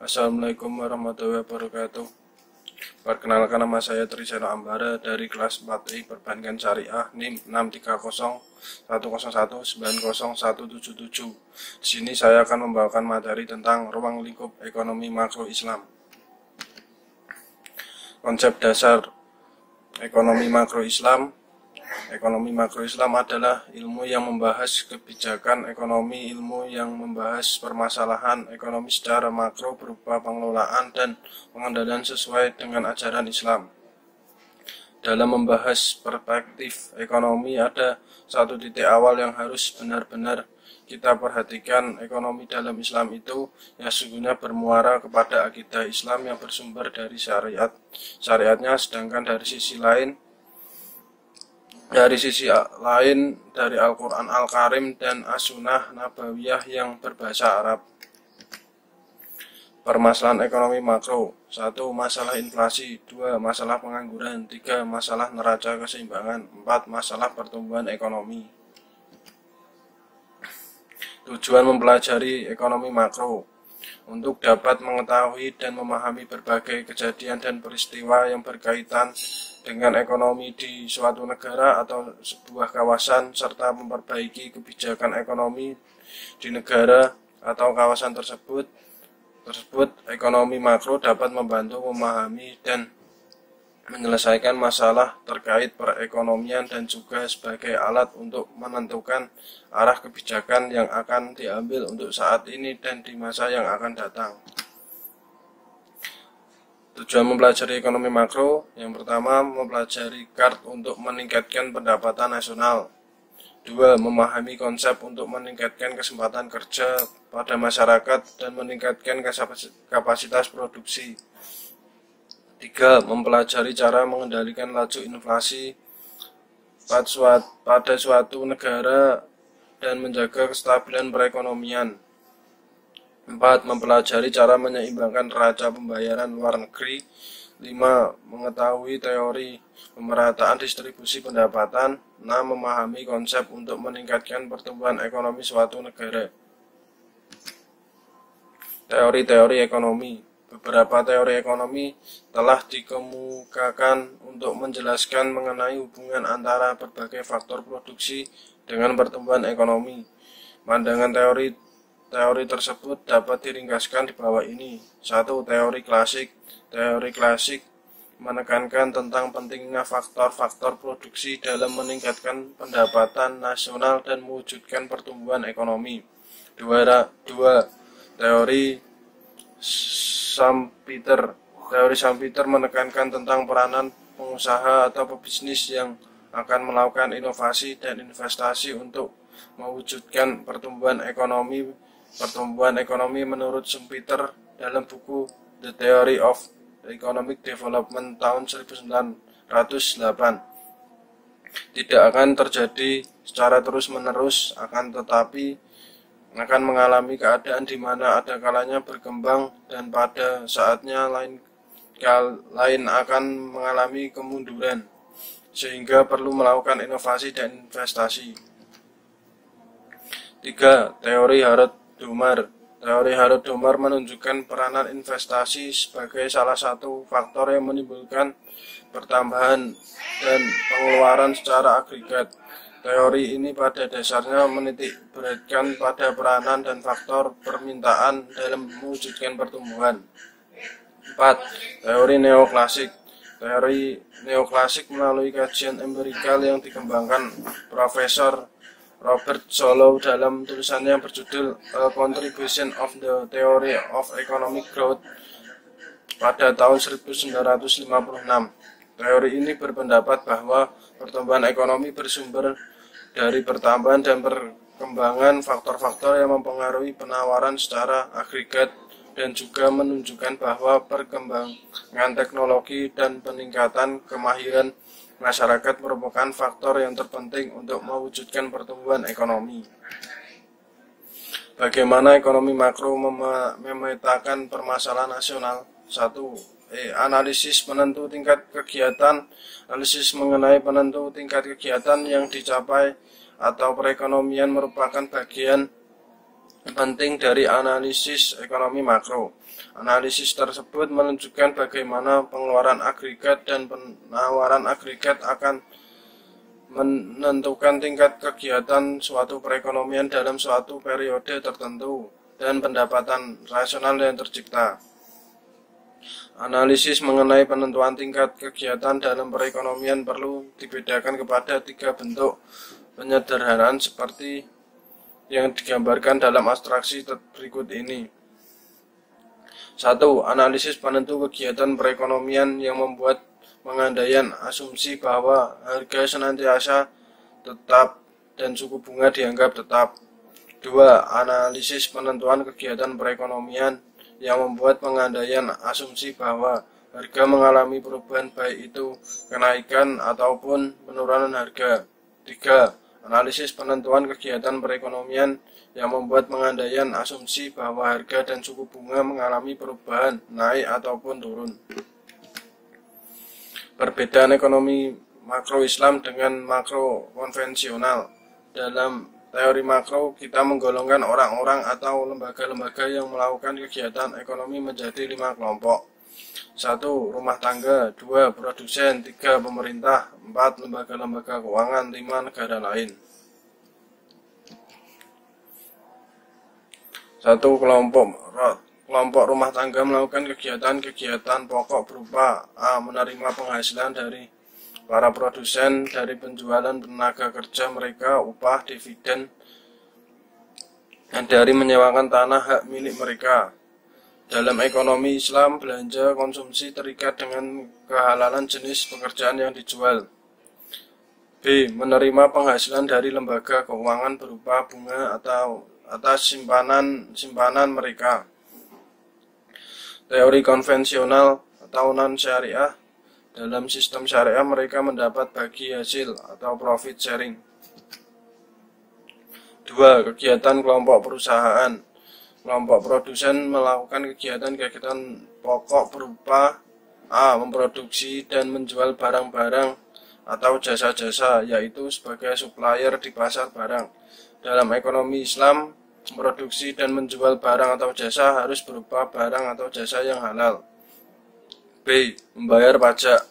Assalamualaikum warahmatullahi wabarakatuh. Perkenalkan, nama saya Triseno Ambara dari kelas 4I Perbankan Syariah NIM 63010190177. Di sini saya akan membawakan materi tentang ruang lingkup ekonomi makro Islam. Konsep dasar ekonomi makro Islam. Ekonomi makro Islam adalah ilmu yang membahas kebijakan ekonomi, ilmu yang membahas permasalahan ekonomi secara makro berupa pengelolaan dan pengendalian sesuai dengan ajaran Islam. Dalam membahas perspektif ekonomi, ada satu titik awal yang harus benar-benar kita perhatikan. Ekonomi dalam Islam itu yang sesungguhnya bermuara kepada akidah Islam yang bersumber dari syariatnya, sedangkan dari sisi lain dari Al-Quran Al-Karim dan As-Sunnah Nabawiyah yang berbahasa Arab. Permasalahan ekonomi makro: 1. Masalah inflasi. 2. Masalah pengangguran. 3. Masalah neraca keseimbangan. 4. Masalah pertumbuhan ekonomi. Tujuan mempelajari ekonomi makro: untuk dapat mengetahui dan memahami berbagai kejadian dan peristiwa yang berkaitan dengan ekonomi di suatu negara atau sebuah kawasan, serta memperbaiki kebijakan ekonomi di negara atau kawasan tersebut. Ekonomi makro dapat membantu memahami dan menyelesaikan masalah terkait perekonomian dan juga sebagai alat untuk menentukan arah kebijakan yang akan diambil untuk saat ini dan di masa yang akan datang. Tujuan mempelajari ekonomi makro: yang pertama, mempelajari KART untuk meningkatkan pendapatan nasional. 2. Memahami konsep untuk meningkatkan kesempatan kerja pada masyarakat dan meningkatkan kapasitas produksi. 3. Mempelajari cara mengendalikan laju inflasi pada suatu negara dan menjaga kestabilan perekonomian. 4. Mempelajari cara menyeimbangkan neraca pembayaran luar negeri. 5. Mengetahui teori pemerataan distribusi pendapatan. 6. Memahami konsep untuk meningkatkan pertumbuhan ekonomi suatu negara. Teori-teori ekonomi. Beberapa teori ekonomi telah dikemukakan untuk menjelaskan mengenai hubungan antara berbagai faktor produksi dengan pertumbuhan ekonomi. Pandangan teori tersebut dapat diringkaskan di bawah ini. 1. Teori klasik. Teori klasik menekankan tentang pentingnya faktor-faktor produksi dalam meningkatkan pendapatan nasional dan mewujudkan pertumbuhan ekonomi. 2. Teori Schumpeter. Teori Schumpeter menekankan tentang peranan pengusaha atau pebisnis yang akan melakukan inovasi dan investasi untuk mewujudkan pertumbuhan ekonomi. Pertumbuhan ekonomi menurut Schumpeter dalam buku The Theory of Economic Development tahun 1908 tidak akan terjadi secara terus-menerus, akan tetapi akan mengalami keadaan di mana ada kalanya berkembang dan pada saatnya lain akan mengalami kemunduran, sehingga perlu melakukan inovasi dan investasi. 3. Teori Harrod-Domar. Teori Harrod-Domar menunjukkan peranan investasi sebagai salah satu faktor yang menimbulkan pertambahan dan pengeluaran secara agregat. Teori ini pada dasarnya menitik beratkan pada peranan dan faktor permintaan dalam mewujudkan pertumbuhan. 4. Teori neoklasik. Teori neoklasik melalui kajian empirikal yang dikembangkan Profesor Robert Solow dalam tulisannya yang berjudul A Contribution of the Theory of Economic Growth pada tahun 1956. Teori ini berpendapat bahwa pertumbuhan ekonomi bersumber dari pertambahan dan perkembangan faktor-faktor yang mempengaruhi penawaran secara agregat dan juga menunjukkan bahwa perkembangan teknologi dan peningkatan kemahiran masyarakat merupakan faktor yang terpenting untuk mewujudkan pertumbuhan ekonomi. Bagaimana ekonomi makro memetakan permasalahan nasional? 1. Analisis penentu tingkat kegiatan. Analisis mengenai penentu tingkat kegiatan yang dicapai atau perekonomian merupakan bagian penting dari analisis ekonomi makro. Analisis tersebut menunjukkan bagaimana pengeluaran agregat dan penawaran agregat akan menentukan tingkat kegiatan suatu perekonomian dalam suatu periode tertentu dan pendapatan rasional yang tercipta. Analisis mengenai penentuan tingkat kegiatan dalam perekonomian perlu dibedakan kepada 3 bentuk penyederhanaan seperti yang digambarkan dalam abstraksi berikut ini. 1. Analisis penentu kegiatan perekonomian yang membuat pengandaian asumsi bahwa harga senantiasa tetap dan suku bunga dianggap tetap. 2. Analisis penentuan kegiatan perekonomian yang membuat pengandaian asumsi bahwa harga mengalami perubahan baik itu kenaikan ataupun penurunan harga. 3. Analisis penentuan kegiatan perekonomian yang membuat pengandaian asumsi bahwa harga dan suku bunga mengalami perubahan naik ataupun turun. Perbedaan ekonomi makro Islam dengan makro konvensional. Dalam teori makro, kita menggolongkan orang-orang atau lembaga-lembaga yang melakukan kegiatan ekonomi menjadi 5 kelompok. 1. Rumah tangga. 2. Produsen. 3. Pemerintah. 4. Lembaga-lembaga keuangan. 5. Negara lain. 1. Kelompok rumah tangga melakukan kegiatan-kegiatan pokok berupa A. Menerima penghasilan dari para produsen dari penjualan tenaga kerja mereka, upah, dividen, dan dari menyewakan tanah hak milik mereka. Dalam ekonomi Islam, belanja konsumsi terikat dengan kehalalan jenis pekerjaan yang dijual. B. Menerima penghasilan dari lembaga keuangan berupa bunga atau atas simpanan mereka. Teori konvensional atau non-syariah. Dalam sistem syariah mereka mendapat bagi hasil atau profit sharing. 2. Kegiatan kelompok perusahaan. Kelompok produsen melakukan kegiatan-kegiatan pokok berupa A. Memproduksi dan menjual barang-barang atau jasa-jasa, yaitu sebagai supplier di pasar barang. Dalam ekonomi Islam, memproduksi dan menjual barang atau jasa harus berupa barang atau jasa yang halal. B. Membayar pajak.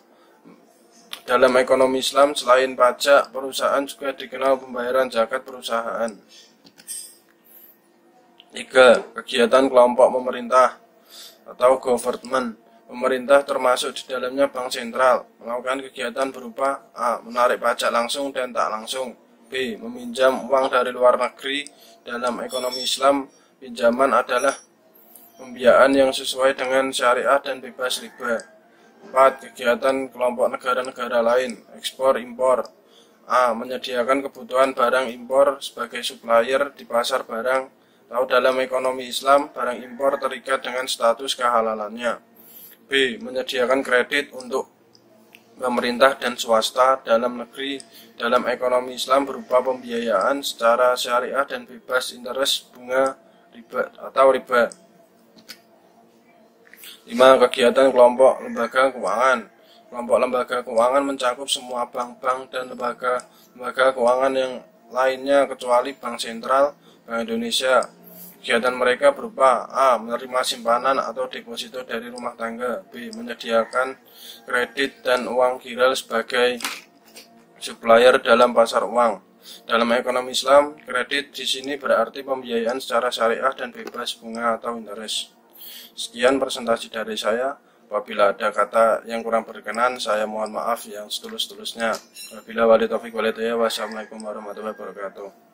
Dalam ekonomi Islam, selain pajak, perusahaan juga dikenal pembayaran zakat perusahaan. 3. Kegiatan kelompok pemerintah atau government. Pemerintah termasuk di dalamnya bank sentral melakukan kegiatan berupa A. Menarik pajak langsung dan tak langsung. B. Meminjam uang dari luar negeri. Dalam ekonomi Islam, pinjaman adalah pembiayaan yang sesuai dengan syariah dan bebas riba. 4. Kegiatan kelompok negara-negara lain. Ekspor impor. A. Menyediakan kebutuhan barang impor sebagai supplier di pasar barang. Atau dalam ekonomi Islam, barang impor terikat dengan status kehalalannya. B. Menyediakan kredit untuk pemerintah dan swasta dalam negeri dalam ekonomi Islam berupa pembiayaan secara syariah dan bebas interest, bunga, riba atau riba. 5. Kegiatan kelompok lembaga keuangan. Kelompok lembaga keuangan mencakup semua bank-bank dan lembaga keuangan yang lainnya kecuali Bank Sentral, Bank Indonesia. Kegiatan mereka berupa A. Menerima simpanan atau deposito dari rumah tangga. B. Menyediakan kredit dan uang giral sebagai supplier dalam pasar uang. Dalam ekonomi Islam, kredit di sini berarti pembiayaan secara syariah dan bebas bunga atau interest. Sekian presentasi dari saya. Apabila ada kata yang kurang berkenan, saya mohon maaf yang setulus-tulusnya. Wabillahi taufiq wal hidayah. Wassalamualaikum warahmatullahi wabarakatuh.